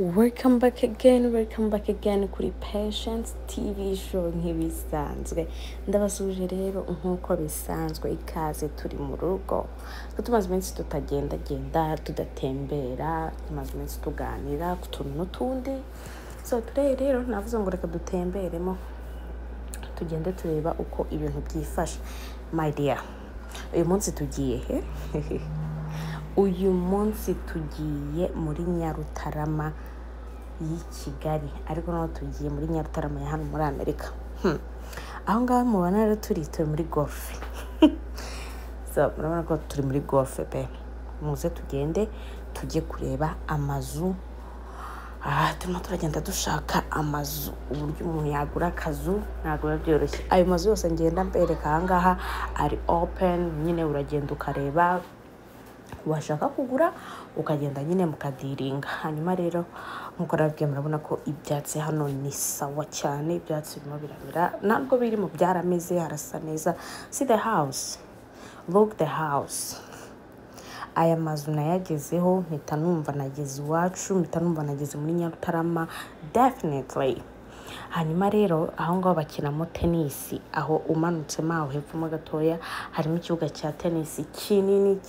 Welcome back again kuri Patience TV show nk'ibisanzwe. Ndabasuje rero nkuko bisanzwe ikaze turi mu rugo. Tumaze iminsi tutagenda tudatembera, tumaze iminsi tuganira ku tuntu n'utundi. So today rero navuze ngo reka dutemberemo tugende tureba uko ibintu byifashe. My dear, uyu munsi tugiye he? Uyu munsi tugiye muri Nyarutarama y'i Kigali, ariko no tugiye muri Nyarutarama ya hano muri Amerika. Aho ngaho mubona rero turi muri golf. So murabona ko turi muri golf pe. Muze tugende tujye kureba amazu. Turimo turagenda dushaka amazu, uburyo umuntu yagura akazu ntabwo biba byoroshye. Ayo mazu yose ngenda mbereka aha ngaha ari open, nyine uragenda ukareba washaka kugura ukagenda nyine mukadiringa. Hanyuma rero nkuko nabwiye murabona ko ibyatsi hano ni sawa cyane, ibyatsi birimo biramera, ntabwo biri mu byarameze, harasa neza. See the house, look the house. Aya mazu nayagezeho mpita numva nageze iwacu, mpita numva nageze muri Nyarutarama definitely. Hanyuma rero aho ngaho bakinamo tennis, aho umanutse maho hepfo mo gatoya harimo ikibuga cya tennis kinini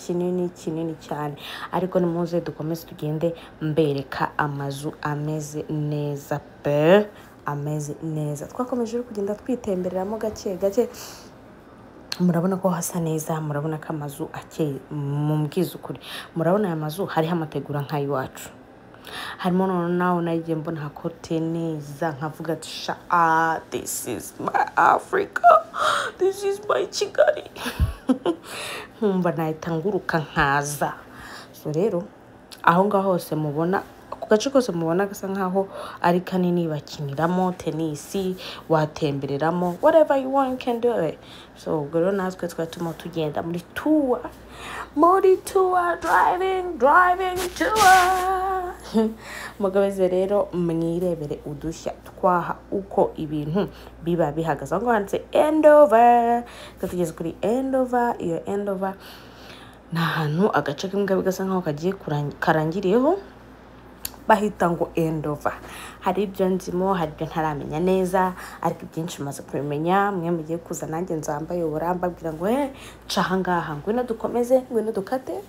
cyane. Ariko nimuze dukomeze tugende mbereka amazu ameze neza pe, ameze neza. Twakomeje kugenda twitembereramo gake gake. Murabona ko hasa neza, murabona ko amazu akeye mumbwiza ukuri. Murabona aya mazu hariho amategura nk'ay'iwacu. Harimo nawe nagiye mbona hakote neza, nkavuga ati this is my Africa, this is my Kigali. Nkumva nahita nguruka nkaza. So rero aho ngaho hose mubona, ku gace kose mubona gasa nkaho ari kanini bakiniramo tennis, watembereramo, whatever you want you can do it. So ubwo rero natwe twatuma tugenda muri tour, driving tour. Mugabeze rero mwirebere udushya twaha uko ibintu biba bihagaze. Ngo hanze Endover, tugeze kuri Endover. Iyo Endover na hantu agace kimwe gasa nkaho kagiye karangiriyeho, bahita ngo Endover. Hari ibyo nzimo, hari ibyo ntaramenya neza, ariko byinshi maze kubimenya. Mwe mugiye kuza nanjye nzambaye uburamba bwira ngo caha ngaha, ngwino dukomeze, ngwino dukate.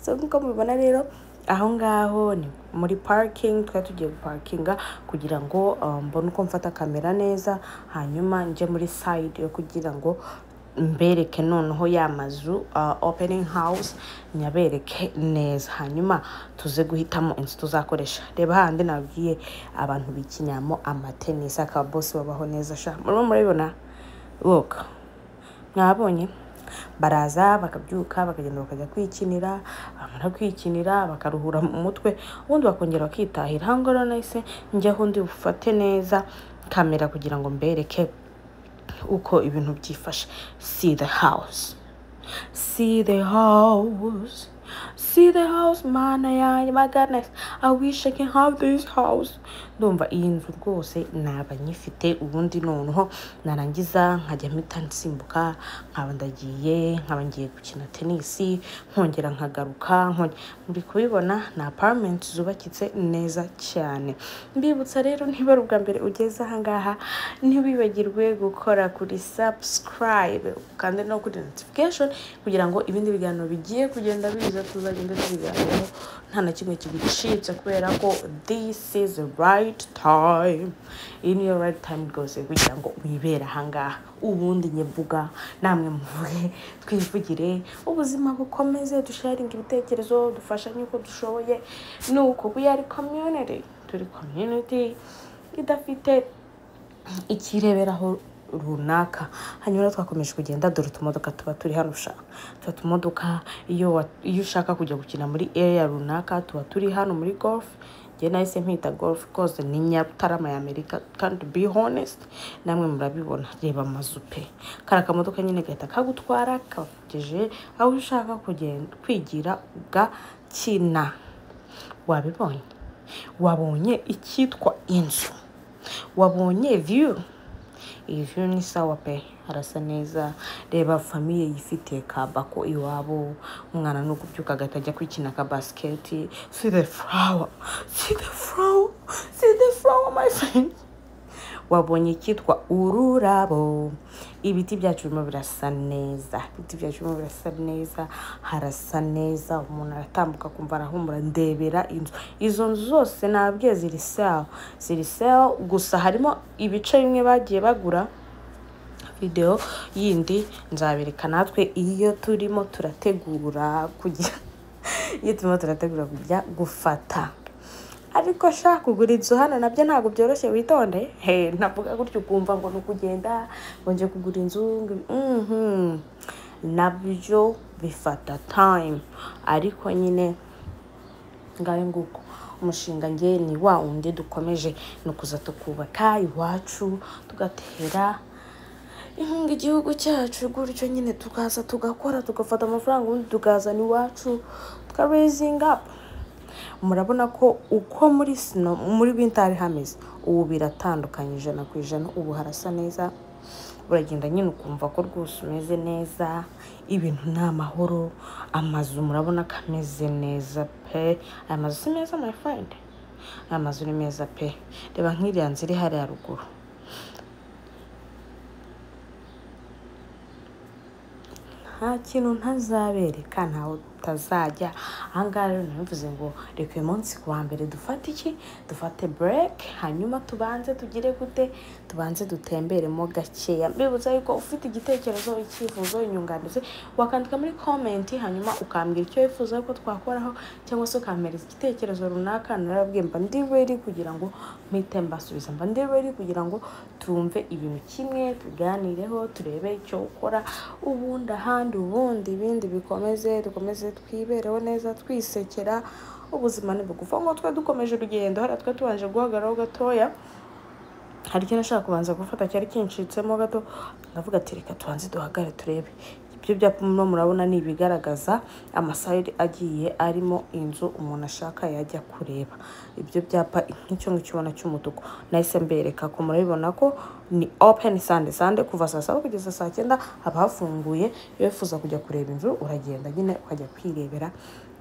So nko mubibona rero aho ngaho ni muri parking, tugiye guparkinga kugira ngo mbone uko mfata kamera neza, hanyuma nje muri side yo kugira ngo mbereke noneho ya mazu opening house, nyabereke neza, hanyuma tuze guhitamo inzu tuzakoresha. Reba handi nabwiye abantu bikinyamo amatennis, akaba boss babaho neza sha. Murabibona, look, mwabonye baraza bakabyuka bakagenda bakajya kwikinira, bamara kwikinira bakaruhura mu mutwe, ubundi bakongera bakitahira. Hango rero nahise njyaho ndi bufate neza kamera kugira ngo mbereke uko ibintu byifashe. See the house, mana yanjye, my goodness, I wish I can have this house. Ndumva iyi nzu rwose naba nyifite, ubundi noneho narangiza nkajya mpita nsimbuka, nkaba ngiye gukina tennis, nkongera nkagaruka. Muri kubibona na apartment zubakitse neza cyane. Mbibutsa rero niba ari ubwa mbere ugeze aha ngaha, ntibibagirwe gukora kuri subscribe kandi no kuri notification kugira ngo ibindi biganiro bigiye kugenda biza tuzagenda tubiganiraho nta na kimwe kigucitse, kubera ko this is the right time, in your right time rwose, kugira ngo wibera aha ngaha. Ubundi nyevuga namwe muvuge, twivugire, ubuzima bukomeze, dusharinga ibitekerezo, dufashanye uko dushoboye. Nuko we are community, turi community idafite ikireberaho runaka. Hanyuma twakomeje kugenda, dore utumodoka tuba turi hano sha. Tumodoka iyo ushaka kujya gukina muri area runaka tuba turi hano muri golf. Nge nahise mpita golf cause ni Nyarutarama ya Amerika, can't be honest. Namwe murabibona, reba amazu pe. Karaka modoka nyine gahita kagutwara kakugeje aho ushaka kugenda kwigira ugakina. Wabibonye, wabonye icyitwa inzu, wabonye view. Iyi view ni sawa pe. harasa neza. Reba famiye yifitiye ka bako iwabo, umwana no kubyuka agahita ajya kwikina ka basket. See the flower, see the flower, see the flower my friend. Wabonye ikitwa ururabo. Ibiti byacu birimo birasa neza, ibiti byacu birimo birasa neza, harasa neza. Umuntu aratambuka kumva arahumura. Ndebera inzu, izo nzu zose nabwiye ziri sell, gusa harimo ibice bimwe bagiye bagura. Video yindi nzabereka natwe iyo turimo turategura kujya gufata. Ariko shaka kugura inzu hano nabyo ntabwo byoroshye, witonde. Navuga gutyo ukumva ngo nukugenda nje kugura inzu. Nabyo bifata time, ariko nyine ngayo nguko umushinga nge ni wa undi dukomeje no kuza tukubaka iwacu, tugatera inkunga igihugu cyacu. Gutyo nyine tukaza tugakora, tugafata amafaranga ubundi tukazana iwacu tuka raising up. Murabona ko uko muri winter hameze ubu biratandukanye 100%. Ubu harasa neza, uragenda nyine ukumva ko rwose umeze neza, ibintu ni amahoro. Amazu murabona ko ameze neza pe. Aya mazu si meza my friend, aya mazu ni meza pe. Reba nk'iriya nzu iri hariya ruguru, nta kintu ntazabereka, ntaho utazajya. Ahangaha rero navuze ngo reka uyu munsi ku wa mbere dufate break, hanyuma tubanze tugire gute, tubanze dutemberemo gakeya. Mbibutsa yuko ufite igitekerezo, icyifuzo, inyunganizi wakandika muri comment, hanyuma ukambwira icyo wifuza ko twakoraho, cyangwa se ukampereza igitekerezo runaka. Narabwiye mba ndi ready kugira ngo mpite mbasubiza, mba ndi ready kugira ngo tumve ibintu kimwe, tuganireho, turebe icyo ukora, ubundi ahandi ubundi ibindi dukomeze twibereho neza, twisekera. Ubuzima ni bugufa ngo twe dukomeje urugendo. Hari twe tubanje guhagararaho gatoya, hari ikintu nashaka kubanza gufata cyari kinshitsemo gato, ndavuga ati reka tubanze duhagare turebe. Ibyo byapa murabona ni ibigaragaza amaside agiye arimo inzu umuntu ashaka yajya kureba. Ibyo byapa nk'icyo ngicyo cy'umutuku nahise mbereka ko murabibona ko ni open Sunday kuva saa 7 kugeza saa 9 haba hafunguye. Iyo wifuza kujya kureba inzu uragenda nyine ukajya kwirebera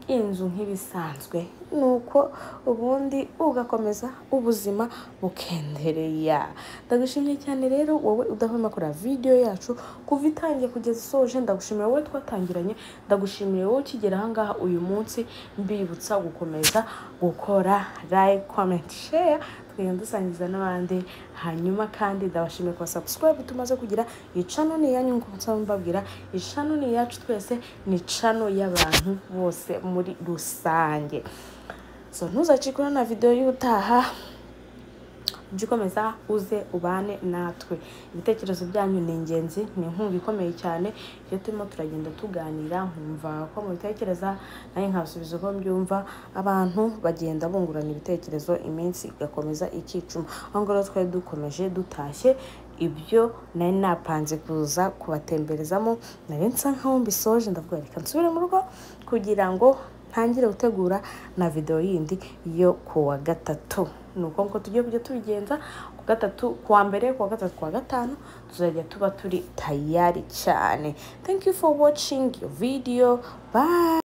inzu nk'ibisanzwe, nuko ubundi ugakomeza ubuzima bukendereya. Ndagushimiye cyane rero wowe udahwema kora video yacu kuva itangiye kugeza isoje. Ndagushimiye wowe twatangiranye, ndagushimiye wowe ukigera ahangaha uyu munsi. Mbibutsa gukomeza gukora like, comment, share, dusangiza n'abandi. Hanyuma kandi ndabashimiye kwa subscribe tumaze kugira. Iyi channel ni yanyu ngo mbabwira, iyi channel ni yacu twese, ni channel y'abantu bose muri rusange. So ntuzacikura na video y'utaha, ukomeza uze ubane natwe. Ibitekerezo byanyu ni ingenzi, ni inkunga ikomeye cyane. Iyo turimo turagenda tuganira nkumva ko mubitekereza, naye nkasubiza uko mbyumva. Abantu bagenda bungurana ibitekerezo, iminsi igakomeza ikicuma. Ahongoro twari dukomeje dutashye ibyo nari napanze kuza kubatemberezamo. Nari nsa nkaho mbisoje, ndavuga reka nsubire mu rugo kugira ngo ntangire gutegura na video yindi yo kuwa gatatu. Nuko ngo tugiye kujya tubigenza ku gatatu, kuwa mbere, kuwa gatatu, kuwa gatanu tuzajya tuba turi tayari cyane. Thank you for watching your video. Bye.